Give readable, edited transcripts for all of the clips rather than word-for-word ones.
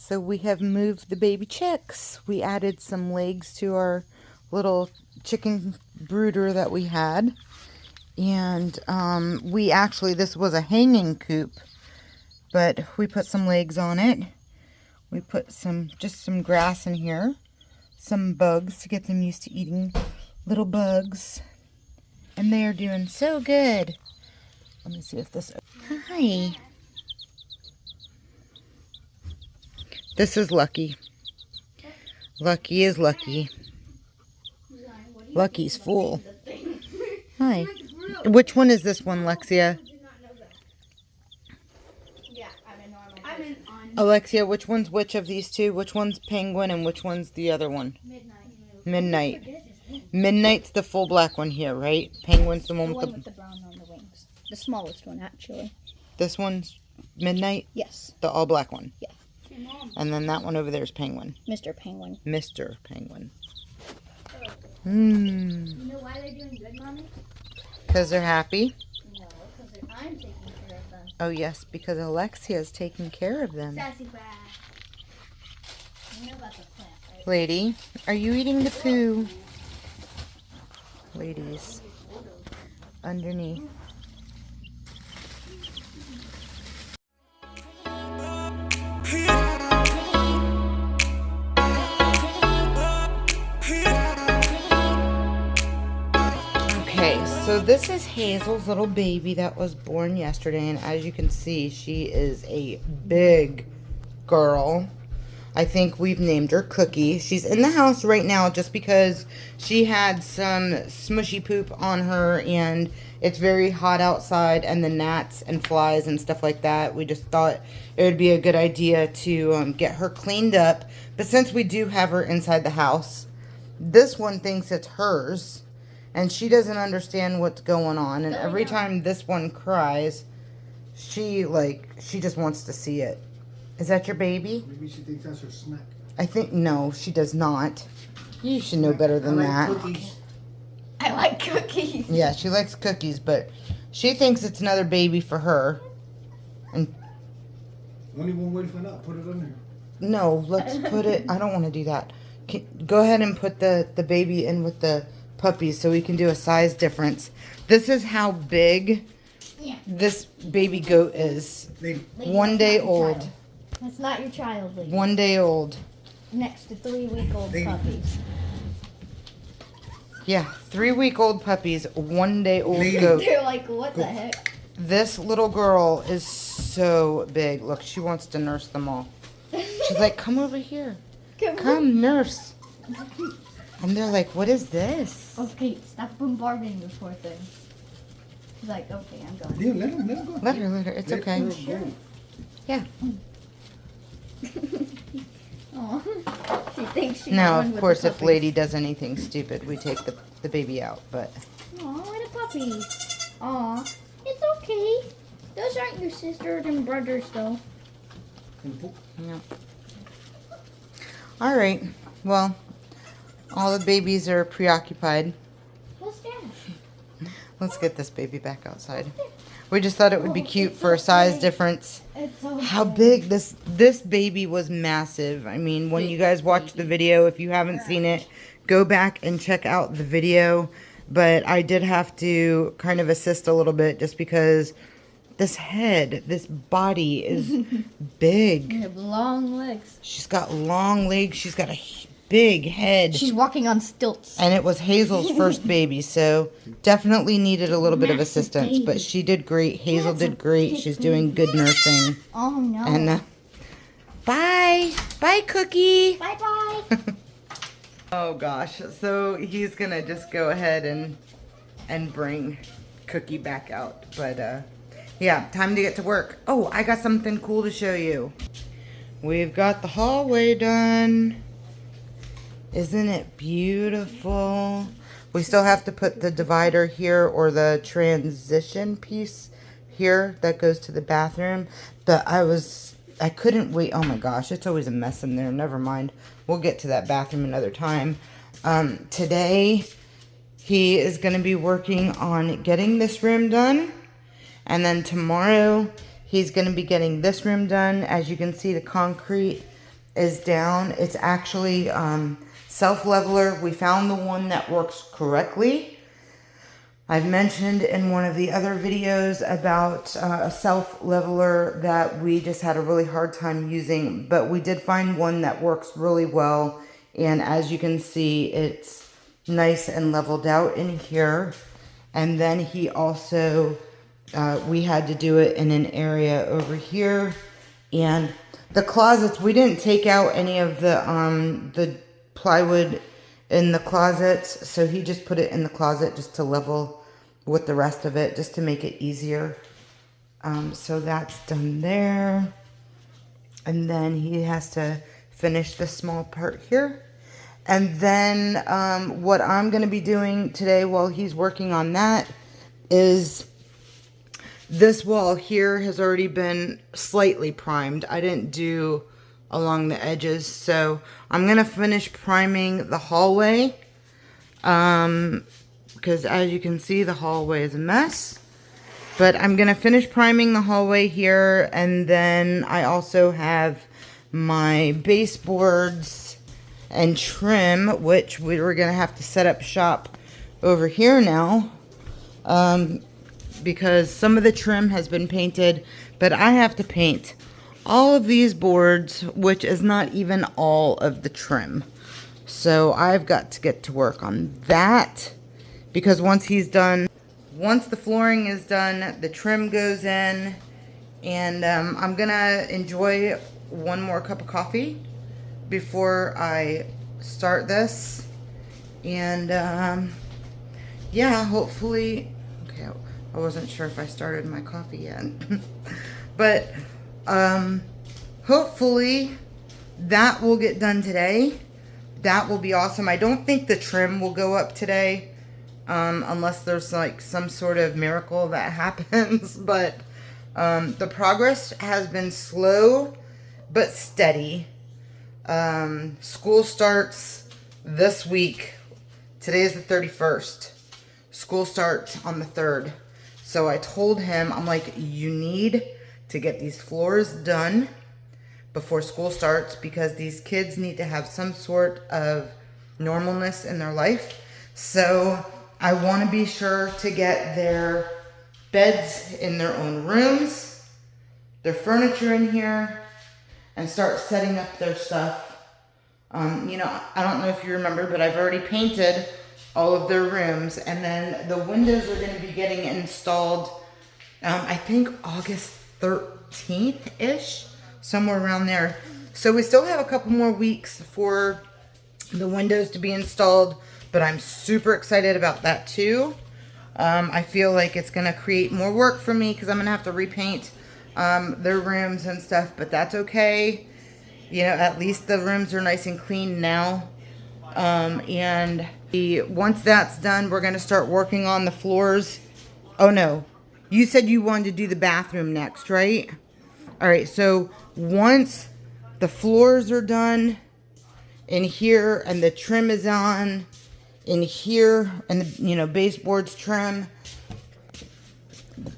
So we have moved the baby chicks. We added some legs to our little chicken brooder that we had. And this was a hanging coop, but we put some legs on it. We put just some grass in here, some bugs to get them used to eating little bugs. And they are doing so good. Let me see if this... Hi. This is Lucky. Lucky is Lucky. Lucky's full. Hi. Which one is this one, Lexia? Alexia, which one's which of these two? Which one's Penguin and which one's the other one? Midnight. Midnight's the full black one here, right? Penguin's the one with the brown on the wings. The smallest one, actually. This one's Midnight? Yes. The all black one? Yeah. And then that one over there is Penguin. Mr. Penguin. Mr. Penguin. You know why they're doing good, Mommy? Because they're happy? No, because I'm taking care of them. Oh, yes, because Alexia is taking care of them. Sassy bag. You know about the plant, right? Lady, are you eating the poo? Ladies. Underneath. So this is Hazel's little baby that was born yesterday, and as you can see, she is a big girl. I think we've named her Cookie. She's in the house right now just because she had some smushy poop on her, and it's very hot outside, and the gnats and flies and stuff like that. We just thought it would be a good idea to get her cleaned up. But since we do have her inside the house, this one thinks it's hers. And she doesn't understand what's going on. And every time this one cries, she just wants to see it. Is that your baby? Maybe she thinks that's her snack. I think, no, she does not. You should know better than that. Cookies. I like cookies. Yeah, she likes cookies, but she thinks it's another baby for her. And Only one way to find out. Put it on there. no, let's put it, I don't want to do that. Go ahead and put the baby in with the puppies so we can do a size difference. This is how big this baby goat is. Lady. 1 day old. That's not your child, lady. 1 day old. Next to 3-week-old puppies. Yeah, 3-week-old puppies, 1 day old Lady. goat. They're like, what the heck? This little girl is so big. Look, she wants to nurse them all. She's like, come over here. Come, nurse. And they're like, what is this? Okay, stop bombarding this poor thing. She's like, okay, I'm going. Yeah, let him go. Let her. It's okay. Let her go. Yeah. Aw. She thinks she's Now, one of with course, the if puppies. Lady does anything stupid, we take the baby out, but... Aw, what a puppy. Aw, it's okay. Those aren't your sisters and brothers, though. Yeah. All right. Well, all the babies are preoccupied. What's that? Let's get this baby back outside. We just thought it would be cute for a size difference. It's okay. How big this baby was massive. I mean, when you guys watch the video, if you haven't seen it, go back and check out the video. But I did have to kind of assist a little bit just because this head, this body is big. You have long legs. She's got long legs. She's got a big head. She's walking on stilts. And it was Hazel's first baby, so definitely needed a little bit of assistance. But she did great. Hazel did great. She's doing good nursing. Oh, no. And bye. Bye, Cookie. Bye-bye. Oh, gosh. So he's going to just go ahead and bring Cookie back out. But, yeah, time to get to work. Oh, I got something cool to show you. We've got the hallway done. Isn't it beautiful? We still have to put the divider here or the transition piece here that goes to the bathroom. But I couldn't wait. Oh my gosh, it's always a mess in there. Never mind. We'll get to that bathroom another time. Today, he is going to be working on getting this room done. And then tomorrow, he's going to be getting this room done. As you can see, the concrete is down. It's actually self-leveler. We found the one that works correctly. I've mentioned in one of the other videos about a self-leveler that we just had a really hard time using, but we did find one that works really well. And as you can see, it's nice and leveled out in here. And then he also, we had to do it in an area over here. And the closets, we didn't take out any of the plywood in the closets, so he just put it in the closet just to level with the rest of it, just to make it easier. So that's done there. And then he has to finish this small part here. And then what I'm going to be doing today while he's working on that is this wall here has already been slightly primed. I didn't do along the edges, so I'm going to finish priming the hallway. Because as you can see, the hallway is a mess. But I'm going to finish priming the hallway here. And then I also have my baseboards and trim, which we were going to have to set up shop over here now. Because some of the trim has been painted. But I have to paint all of these boards, which is not even all of the trim. So I've got to get to work on that. Because once he's done, once the flooring is done, the trim goes in, and I'm gonna enjoy one more cup of coffee before I start this. And yeah, hopefully, okay, I wasn't sure if I started my coffee yet. But hopefully that will get done today. That will be awesome. I don't think the trim will go up today. Unless there's like some sort of miracle that happens. But the progress has been slow but steady. School starts this week. Today is the 31st. School starts on the 3rd. So I told him, I'm like, you need to get these floors done before school starts, because these kids need to have some sort of normalness in their life. So I want to be sure to get their beds in their own rooms, their furniture in here, and start setting up their stuff. You know, I don't know if you remember, but I've already painted all of their rooms, and then the windows are going to be getting installed, I think August 13th-ish, somewhere around there. So we still have a couple more weeks for the windows to be installed. But I'm super excited about that too. I feel like it's going to create more work for me because I'm going to have to repaint their rooms and stuff. But that's okay. You know, at least the rooms are nice and clean now. And once that's done, we're going to start working on the floors. Oh, no. You said you wanted to do the bathroom next, right? All right. So once the floors are done in here and the trim is on in here, and the, you know, baseboards, trim,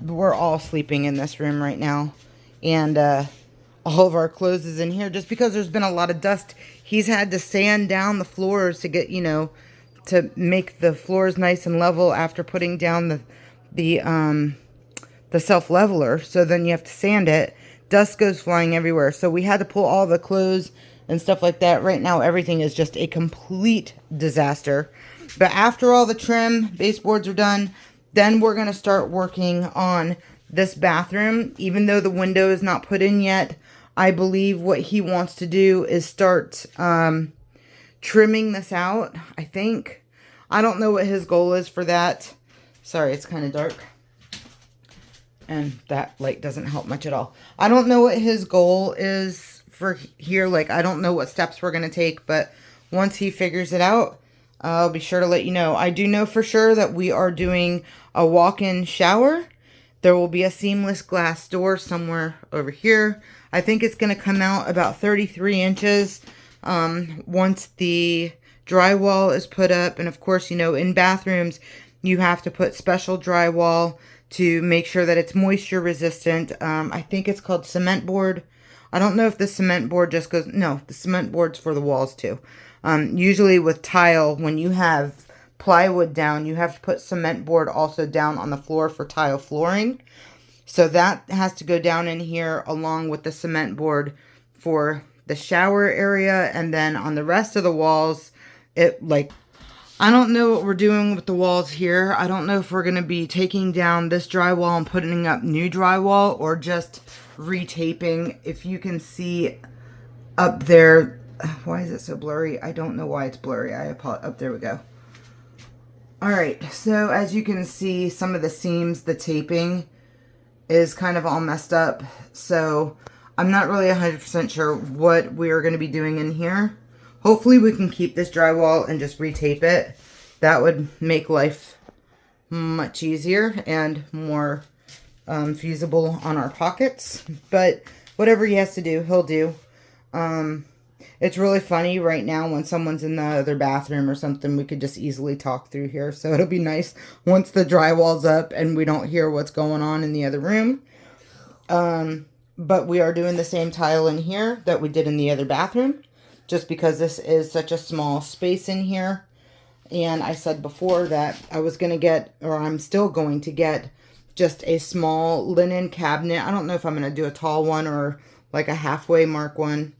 we're all sleeping in this room right now, and all of our clothes is in here just because there's been a lot of dust. He's had to sand down the floors to get, you know, to make the floors nice and level after putting down the self-leveler. So then you have to sand it. Dust goes flying everywhere, so we had to pull all the clothes and stuff like that. Right now everything is just a complete disaster. But after all the trim, baseboards are done, then we're going to start working on this bathroom. Even though the window is not put in yet, I believe what he wants to do is start trimming this out, I think. I don't know what his goal is for that. Sorry, it's kind of dark. And that light doesn't help much at all. I don't know what his goal is for here. Like, I don't know what steps we're going to take. But once he figures it out, I'll be sure to let you know. I do know for sure that we are doing a walk-in shower. There will be a seamless glass door somewhere over here. I think it's going to come out about 33 inches once the drywall is put up. And of course, you know, in bathrooms, you have to put special drywall to make sure that it's moisture resistant. I think it's called cement board. I don't know if the cement board just goes, no, the cement board's for the walls too. Usually with tile, when you have plywood down, you have to put cement board also down on the floor for tile flooring. So that has to go down in here along with the cement board for the shower area. And then on the rest of the walls, I don't know what we're doing with the walls here. I don't know if we're going to be taking down this drywall and putting up new drywall or just retaping. If you can see up there, why is it so blurry? I don't know why it's blurry. I apologize. Up there we go. All right. So as you can see, some of the seams, the taping is kind of all messed up. So I'm not really 100% sure what we are going to be doing in here. Hopefully we can keep this drywall and just retape it. That would make life much easier and more feasible on our pockets. But whatever he has to do, he'll do. It's really funny right now when someone's in the other bathroom or something, we could just easily talk through here. So it'll be nice once the drywall's up and we don't hear what's going on in the other room. But we are doing the same tile in here that we did in the other bathroom, just because this is such a small space in here. And I said before that I was going to get, or I'm still going to get, just a small linen cabinet. I don't know if I'm going to do a tall one or like a halfway mark one.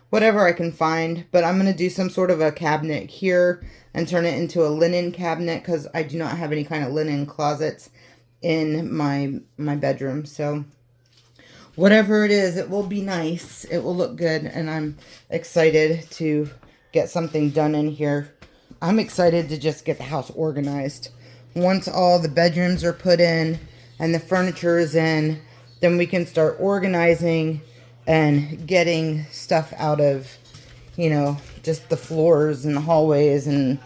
Whatever I can find. But I'm going to do some sort of a cabinet here and turn it into a linen cabinet because I do not have any kind of linen closets in my bedroom. So whatever it is, it will be nice. It will look good. And I'm excited to get something done in here. I'm excited to just get the house organized. Once all the bedrooms are put in and the furniture is in, then we can start organizing and getting stuff out of, you know, just the floors and the hallways and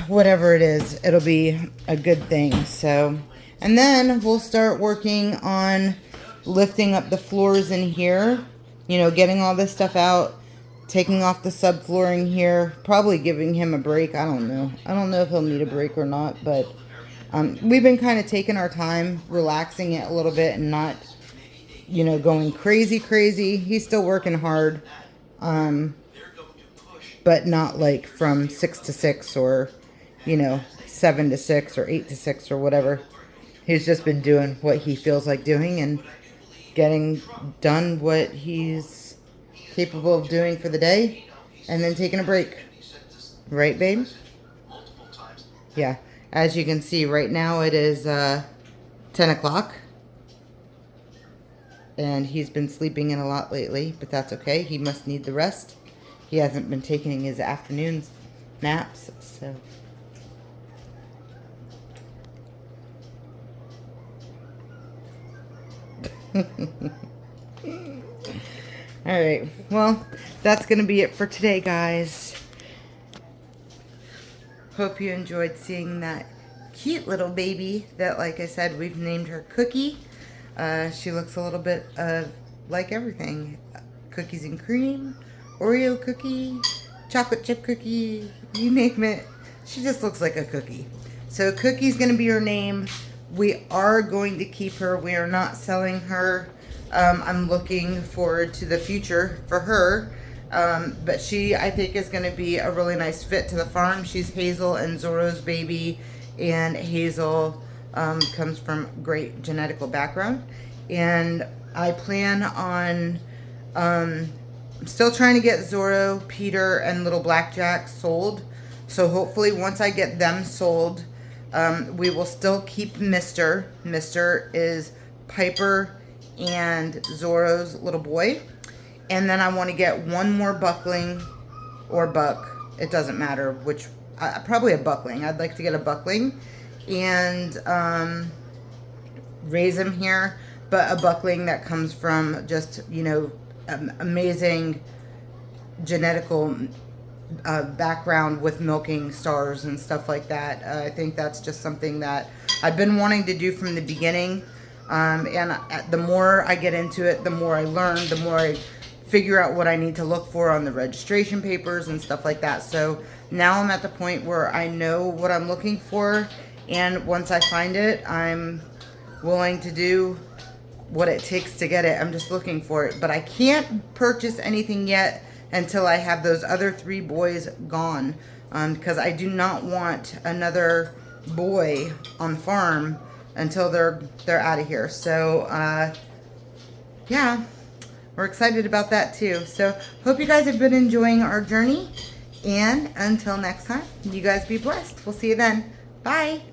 whatever it is. It'll be a good thing. So, and then we'll start working on lifting up the floors in here, you know, getting all this stuff out, taking off the subflooring here, probably giving him a break. I don't know. I don't know if he'll need a break or not, but we've been kind of taking our time, relaxing it a little bit and not, you know, going crazy. He's still working hard, but not like from 6 to 6 or, you know, 7 to 6 or 8 to 6 or whatever. He's just been doing what he feels like doing and getting done what he's capable of doing for the day and then taking a break. Right, babe? Yeah. As you can see, right now it is 10 o'clock. And he's been sleeping in a lot lately, but that's okay. He must need the rest. He hasn't been taking his afternoon naps, so. Alright, well, that's going to be it for today, guys. Hope you enjoyed seeing that cute little baby that, like I said, we've named her Cookie. She looks a little bit like everything. Cookies and cream, Oreo cookie, chocolate chip cookie, you name it. She just looks like a cookie. So Cookie's going to be her name. We are going to keep her. We are not selling her. I'm looking forward to the future for her. But she, I think, is going to be a really nice fit to the farm. She's Hazel and Zorro's baby. And Hazel comes from great genetical background. And I plan on still trying to get Zorro, Peter, and Little Blackjack sold. So hopefully once I get them sold, we will still keep Mr. Mr. is Piper and Zorro's little boy. And then I want to get one more buckling or buck. It doesn't matter which. Probably a buckling. I'd like to get a buckling and raise him here. But a buckling that comes from just, you know, amazing genetical background with milking stars and stuff like that. I think that's just something that I've been wanting to do from the beginning. And the more I get into it, the more I learn, the more I figure out what I need to look for on the registration papers and stuff like that. So now I'm at the point where I know what I'm looking for. And once I find it, I'm willing to do what it takes to get it. I'm just looking for it, but I can't purchase anything yet until I have those other 3 boys gone, because I do not want another boy on the farm until they're out of here. So yeah, we're excited about that too. So hope you guys have been enjoying our journey, and until next time, you guys be blessed. We'll see you then. Bye.